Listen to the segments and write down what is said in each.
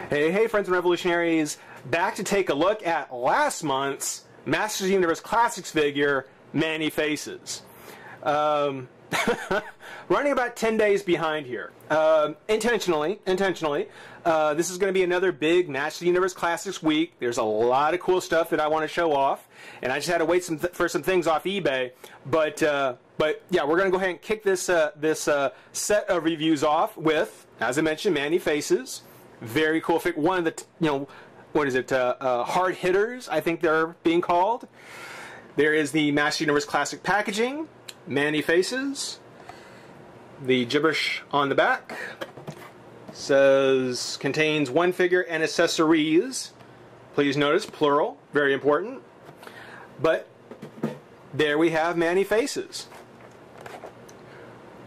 Hey, friends and revolutionaries, back to take a look at last month's Masters of the Universe Classics figure, Manny Faces. Running about 10 days behind here. Intentionally. This is going to be another big Masters of the Universe Classics week. There's a lot of cool stuff that I want to show off, and I just had to wait for some things off eBay. But yeah, we're going to go ahead and kick this set of reviews off with, as I mentioned, Manny Faces. Very cool figure. One of the, what is it? Hard hitters, I think they're being called. There is the Masters of the Universe Classic packaging, Manny Faces. The gibberish on the back says contains one figure and accessories. Please notice plural, very important. But there we have Manny Faces.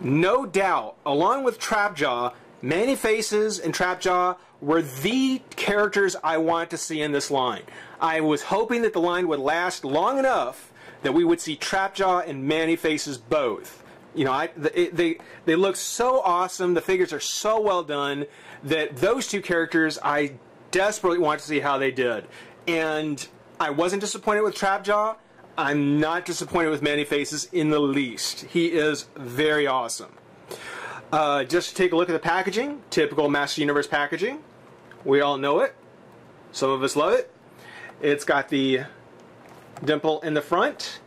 No doubt, along with Trapjaw, Manny Faces and Trapjaw were the characters I wanted to see in this line. I was hoping that the line would last long enough that we would see Trapjaw and Manny Faces both. You know, they look so awesome. The figures are so well done that those two characters I desperately want to see how they did. And I wasn't disappointed with Trapjaw. I'm not disappointed with Manny Faces in the least. He is very awesome. Just to take a look at the packaging, typical Masters of the Universe packaging. We all know it. Some of us love it. It's got the dimple in the front.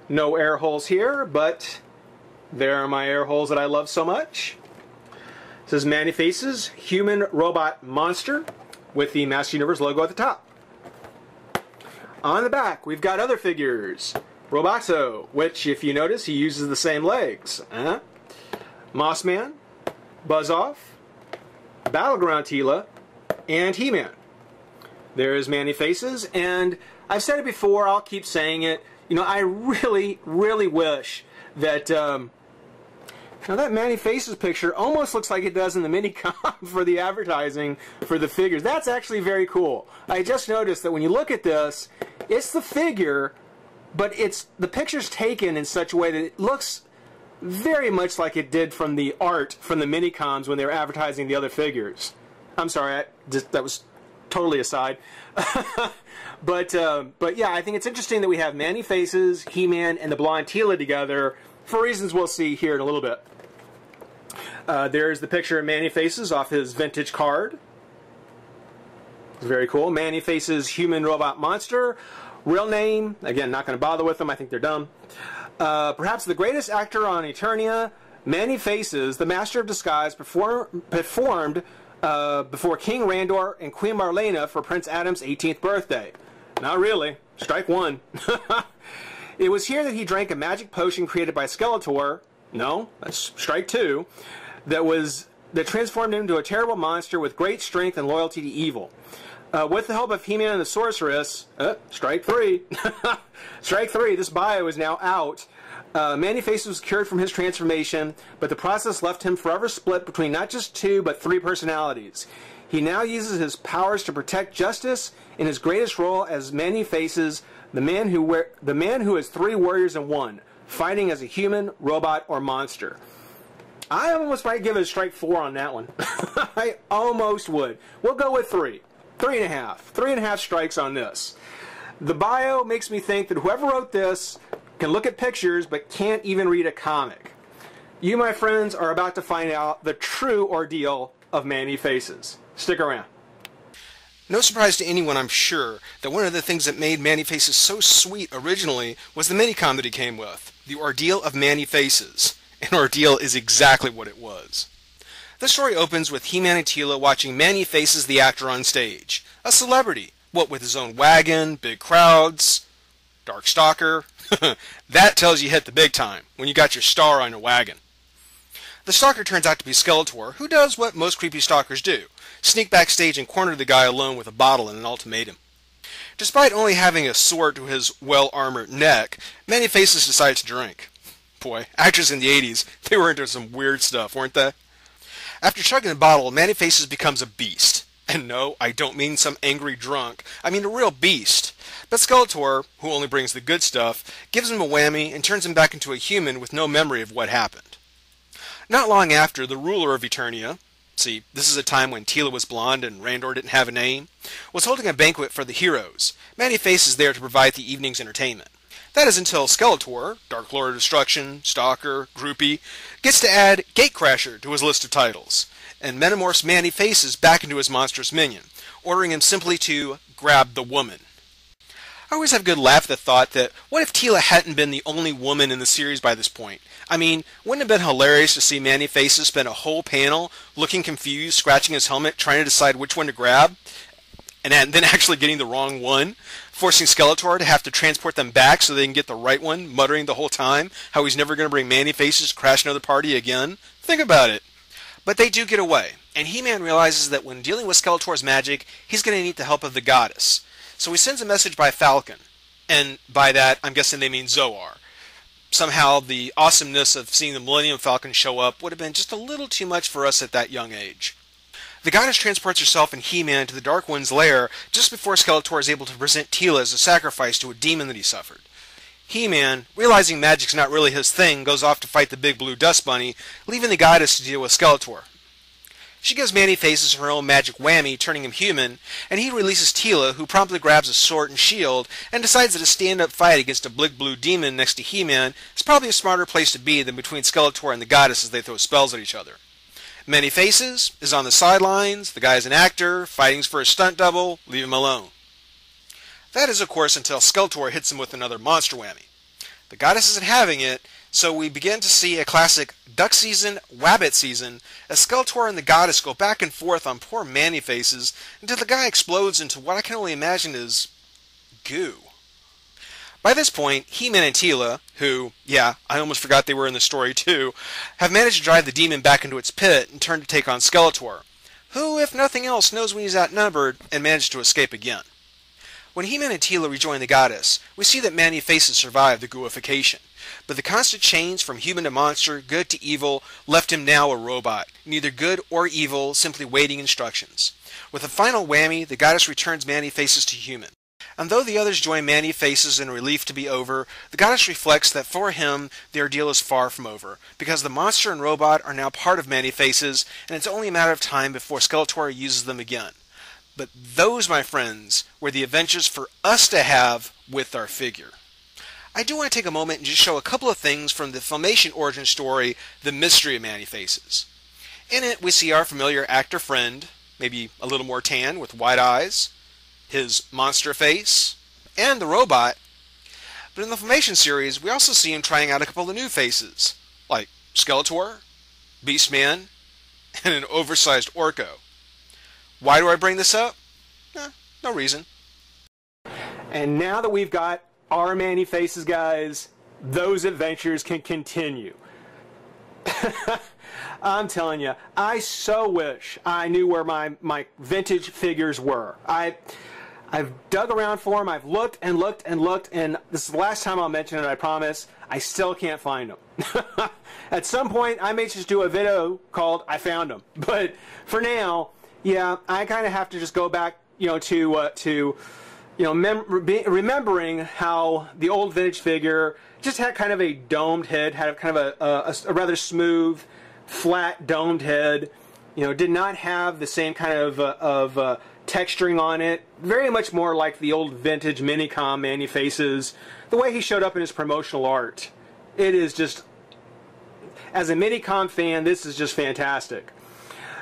No air holes here, but there are my air holes that I love so much. It says Manny Faces, Human Robot Monster, with the Masters of the Universe logo at the top. On the back, we've got other figures. Roboto, which, if you notice, he uses the same legs. Mossman, Buzz-Off, Battleground Tila, and He-Man. There's Manny Faces, and I've said it before, I'll keep saying it. You know, I really wish that, now that Manny Faces picture almost looks like it does in the mini-com for the advertising for the figures. That's actually very cool. I just noticed that when you look at this, it's the figure, but the picture's taken in such a way that it looks very much like it did from the art from the mini-coms when they were advertising the other figures. I'm sorry, that was totally aside. But yeah, I think it's interesting that we have Manny Faces, He-Man, and the blonde Tila together for reasons we'll see here in a little bit. There's the picture of Manny Faces off his vintage card. It's very cool. Manny Faces, Human Robot Monster. Real name, again, not going to bother with them. I think they're dumb. Perhaps the greatest actor on Eternia, Manny Faces, the Master of Disguise, performed before King Randor and Queen Marlena for Prince Adam's 18th birthday. Not really. Strike one. It was here that he drank a magic potion created by Skeletor. No, that's strike two. That transformed him into a terrible monster with great strength and loyalty to evil. With the help of He-Man and the Sorceress, strike three. Strike three, this bio is now out. Manny Faces was cured from his transformation, but the process left him forever split between not just two, but three personalities. He now uses his powers to protect justice in his greatest role as Manny Faces, the man who is three warriors in one, fighting as a human, robot, or monster. I almost might give it a strike four on that one. I almost would. We'll go with three. 3.5. 3.5 strikes on this. The bio makes me think that whoever wrote this can look at pictures but can't even read a comic. You, my friends, are about to find out the true ordeal of Manny Faces. Stick around. No surprise to anyone, I'm sure, that one of the things that made Manny Faces so sweet originally was the minicom that he came with, The Ordeal of Manny Faces. An ordeal is exactly what it was. The story opens with He-Man and Tila watching Manny Faces the actor on stage. A celebrity, what with his own wagon, big crowds, Dark Stalker. That tells you hit the big time, when you got your star on a wagon. The stalker turns out to be Skeletor, who does what most creepy stalkers do. Sneak backstage and corner the guy alone with a bottle and an ultimatum. Despite only having a sword to his well-armored neck, Manny Faces decides to drink. Boy, actors in the 80s, they were into some weird stuff, weren't they? After chugging the bottle, Manny Faces becomes a beast. And no, I don't mean some angry drunk. I mean a real beast. But Skeletor, who only brings the good stuff, gives him a whammy and turns him back into a human with no memory of what happened. Not long after, the ruler of Eternia, See, this is a time when Teela was blonde and Randor didn't have a name, was holding a banquet for the heroes. Manny-Face is there to provide the evening's entertainment. That is until Skeletor, Dark Lord of Destruction, Stalker, Groupie, gets to add Gatecrasher to his list of titles, and metamorphs Manny-Faces back into his monstrous minion, ordering him simply to grab the woman. I always have a good laugh at the thought that, what if Teela hadn't been the only woman in the series by this point? I mean, wouldn't it have been hilarious to see Manny-Faces spend a whole panel looking confused, scratching his helmet, trying to decide which one to grab, and then actually getting the wrong one, forcing Skeletor to have to transport them back so they can get the right one, muttering the whole time how he's never going to bring Manny-Faces to crash another party again? Think about it. But they do get away, and He-Man realizes that when dealing with Skeletor's magic, he's going to need the help of the goddess. So he sends a message by Falcon, and by that, I'm guessing they mean Zoar. Somehow, the awesomeness of seeing the Millennium Falcon show up would have been just a little too much for us at that young age. The goddess transports herself and He-Man to the Dark One's lair just before Skeletor is able to present Teela as a sacrifice to a demon that he suffered. He-Man, realizing magic's not really his thing, goes off to fight the big blue dust bunny, leaving the goddess to deal with Skeletor. She gives Manny-Faces her own magic whammy, turning him human, and he releases Teela, who promptly grabs a sword and shield, and decides that a stand-up fight against a big blue demon next to He-Man is probably a smarter place to be than between Skeletor and the goddess as they throw spells at each other. Manny-Faces is on the sidelines, the guy's an actor, fighting's for a stunt double, leave him alone. That is, of course, until Skeletor hits him with another monster whammy. The goddess isn't having it, so we begin to see a classic duck season, wabbit season, as Skeletor and the goddess go back and forth on poor Manny-Faces until the guy explodes into what I can only imagine is goo. By this point, He-Man and Teela, who, yeah, I almost forgot they were in the story too, have managed to drive the demon back into its pit and turn to take on Skeletor, who, if nothing else, knows when he's outnumbered and managed to escape again. When He-Man and Teela rejoin the goddess, we see that Manny-Faces survived the gooification, but the constant change from human to monster, good to evil, left him now a robot, neither good or evil, simply waiting instructions. With a final whammy, the goddess returns Manny-Faces to human. And though the others join Manny-Faces in relief to be over, the goddess reflects that for him, the ordeal is far from over, because the monster and robot are now part of Manny-Faces, and it's only a matter of time before Skeletor uses them again. But those, my friends, were the adventures for us to have with our figure. I do want to take a moment and just show a couple of things from the Filmation origin story, The Mystery of Manny-Faces. In it, we see our familiar actor friend, maybe a little more tan with wide eyes, his monster face, and the robot. But in the Filmation series, we also see him trying out a couple of new faces, like Skeletor, Beastman, and an oversized Orko. Why do I bring this up? No reason. And now that we've got our Manny-Faces, guys, those adventures can continue. I'm telling you, I so wish I knew where my vintage figures were. I've dug around for them, I've looked and looked and looked, and this is the last time I'll mention it, I promise. I still can't find them. At some point, I may just do a video called I Found Them. But for now, yeah, I kind of have to just go back, to remembering how the old vintage figure just had kind of a domed head, had kind of a rather smooth, flat, domed head. Did not have the same kind of texturing on it. Very much more like the old vintage Minicom Manny-Faces. The way he showed up in his promotional art. It is just, as a Minicom fan, this is just fantastic.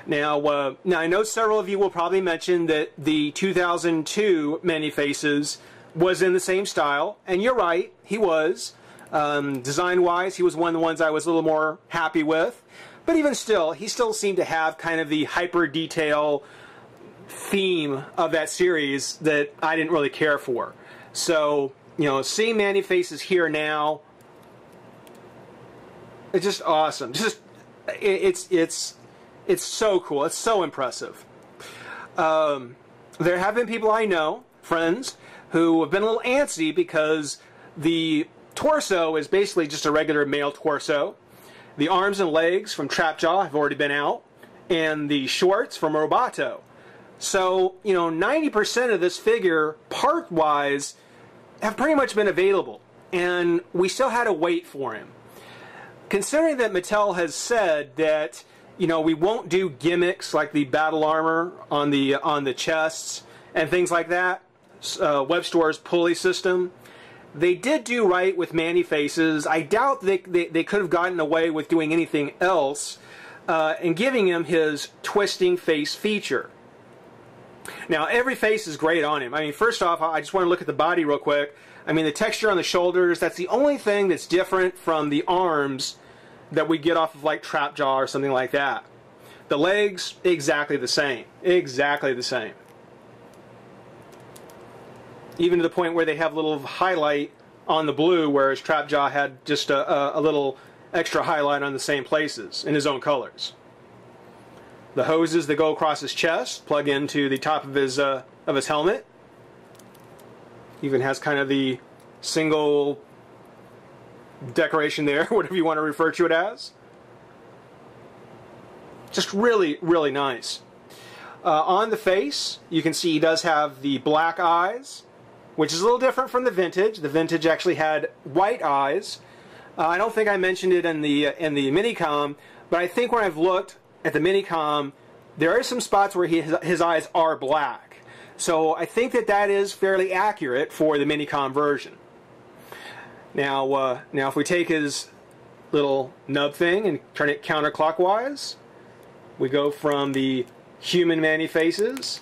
Now I know several of you will probably mention that the 2002 Manny-Faces was in the same style, and you're right, he was. Design-wise, he was one of the ones I was a little more happy with. But even still, he still seemed to have kind of the hyper-detail theme of that series that I didn't really care for. So, seeing Manny-Faces here now, it's just awesome. It's so cool. It's so impressive. There have been people I know, friends, who have been a little antsy because the torso is basically just a regular male torso. The arms and legs from Trapjaw have already been out, and the shorts from Roboto. So, 90% of this figure, part-wise, have pretty much been available, and we still had to wait for him. Considering that Mattel has said that you know, we won't do gimmicks like the battle armor on the chests and things like that. Web Store's pulley system. They did do right with Man-E-Faces. I doubt they could have gotten away with doing anything else and giving him his twisting face feature. Now, every face is great on him. I mean, first off, I just want to look at the body real quick. I mean, the texture on the shoulders, that's the only thing that's different from the arms that we get off of like Trapjaw or something like that. The legs, exactly the same. Exactly the same. Even to the point where they have a little highlight on the blue, whereas Trapjaw had just a little extra highlight on the same places in his own colors. The hoses that go across his chest plug into the top of his helmet. Even has kind of the single decoration there, whatever you want to refer to it as. Just really, really nice. On the face, you can see he does have the black eyes, which is a little different from the vintage. The vintage actually had white eyes. I don't think I mentioned it in the minicom, but I think when I've looked at the minicom, there are some spots where his eyes are black. So I think that is fairly accurate for the minicom version. Now if we take his little nub thing and turn it counterclockwise, we go from the human Man-E-Faces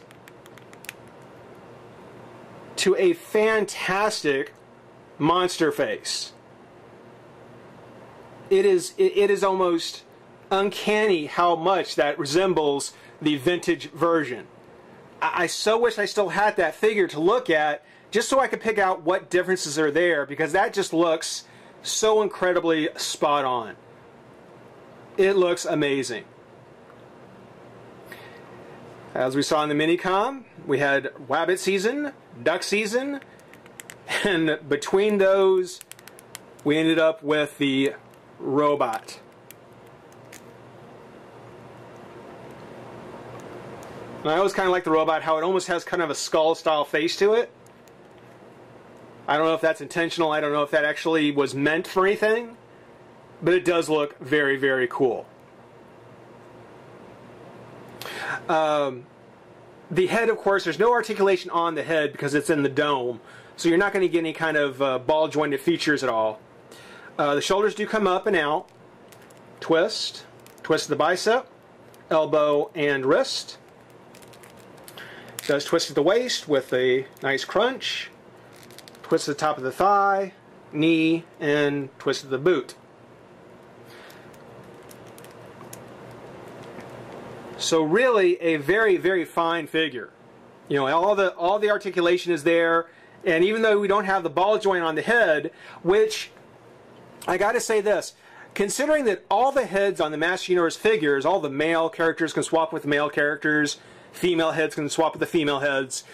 to a fantastic monster face. It is almost uncanny how much that resembles the vintage version. I so wish I still had that figure to look at just so I could pick out what differences are there, because that just looks so incredibly spot on. It looks amazing. As we saw in the minicom, we had Wabbit season, Duck season, and between those we ended up with the robot. And I always kind of like the robot, how it almost has kind of a skull style face to it. I don't know if that's intentional, I don't know if that actually was meant for anything, but it does look very, very cool. The head, of course, there's no articulation on the head because it's in the dome, so you're not going to get any kind of ball jointed features at all. The shoulders do come up and out. Twist the bicep, elbow, and wrist. Does twist at the waist with a nice crunch. Twist at the top of the thigh, knee, and twist at the boot. So really a very, very fine figure. You know, all the articulation is there, and even though we don't have the ball joint on the head, which I gotta say this, considering that all the heads on the Master Universe figures, all the male characters can swap with the male characters, female heads can swap with the female heads,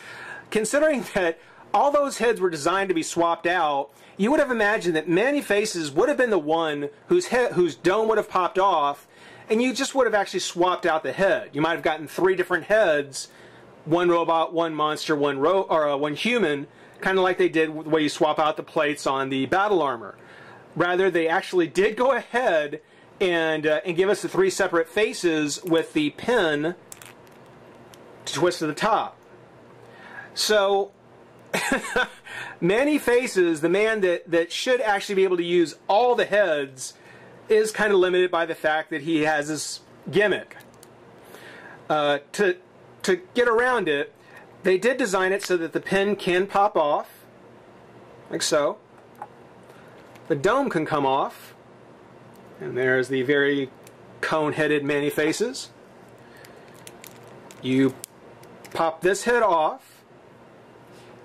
considering that all those heads were designed to be swapped out, you would have imagined that Man-E-Faces would have been the one whose dome would have popped off, and you just would have actually swapped out the head. You might have gotten 3 different heads, one robot, one monster, one human, kind of like they did the way you swap out the plates on the battle armor. Rather, they actually did go ahead and give us the 3 separate faces with the pin to twist to the top. So, Man-E-Faces, the man that should actually be able to use all the heads, is kind of limited by the fact that he has this gimmick. To get around it, they did design it so that the pin can pop off, like so. The dome can come off, and there's the very cone-headed Man-E-Faces. You pop this head off,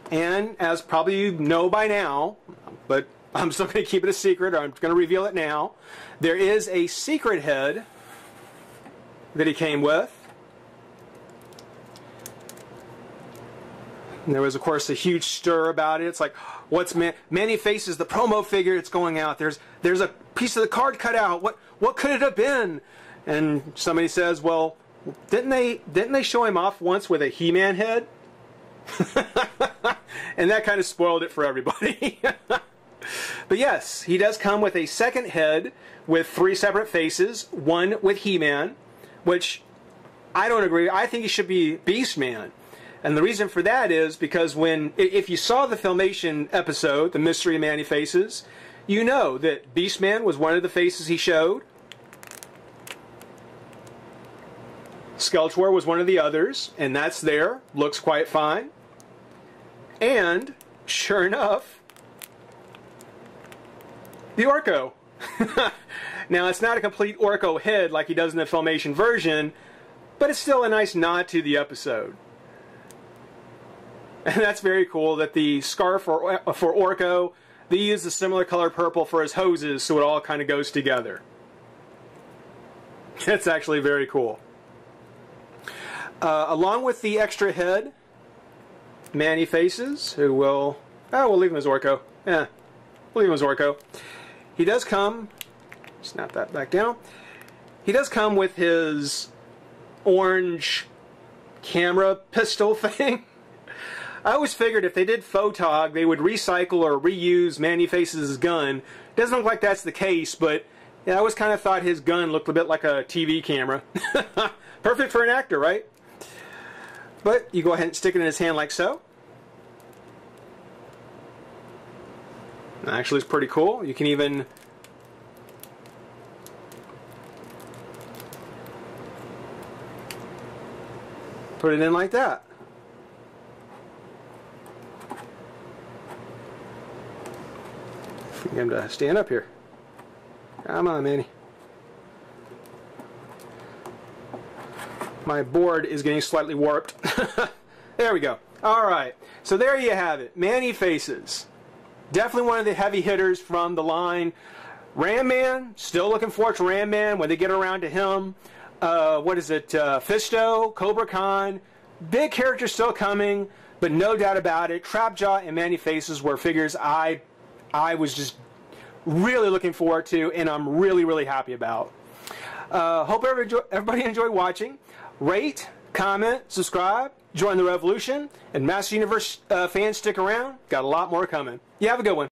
and as probably you know by now, but I'm still going to keep it a secret, or I'm going to reveal it now, there is a secret head that he came with. And there was, of course, a huge stir about it. It's like, what's Man-E-Faces, the promo figure that's going out. There's a piece of the card cut out. What could it have been? And somebody says, well, didn't they show him off once with a He-Man head? And that kind of spoiled it for everybody. But yes, he does come with a second head with 3 separate faces, one with He-Man, which I don't agree. I think he should be Beastman. And the reason for that is because if you saw the Filmation episode, The Mystery of Man-E-Faces, you know that Beastman was one of the faces he showed. Skeletor was one of the others, and that's there. Looks quite fine. And, sure enough, the Orko. Now, it's not a complete Orko head like he does in the Filmation version, but it's still a nice nod to the episode. And that's very cool that the scarf for Orko, they use a similar color purple for his hoses, so it all kind of goes together. That's actually very cool. Along with the extra head, Man-E-Faces, who will... Oh, we'll leave him as Orko. Yeah, we'll leave him as Orko. He does come... Snap that back down. He does come with his orange camera pistol thing. I always figured if they did photog, they would recycle or reuse Man-E-Faces' gun. Doesn't look like that's the case, but yeah, I always kind of thought his gun looked a bit like a TV camera. Perfect for an actor, right? But you go ahead and stick it in his hand like so. Actually, it's pretty cool. You can even put it in like that. Get him to stand up here. Come on, Manny. My board is getting slightly warped. There we go. Alright, so there you have it. Man-E-Faces. Definitely one of the heavy hitters from the line. Ram Man, still looking forward to Ram Man when they get around to him. What is it? Fisto, Cobra Khan. Big characters still coming, but no doubt about it. Trapjaw and Man-E-Faces were figures I was just really looking forward to, and I'm really, really happy about. Hope everybody enjoyed watching. Rate, comment, subscribe, join the revolution, and Master Universe fans, stick around. Got a lot more coming. You have a good one.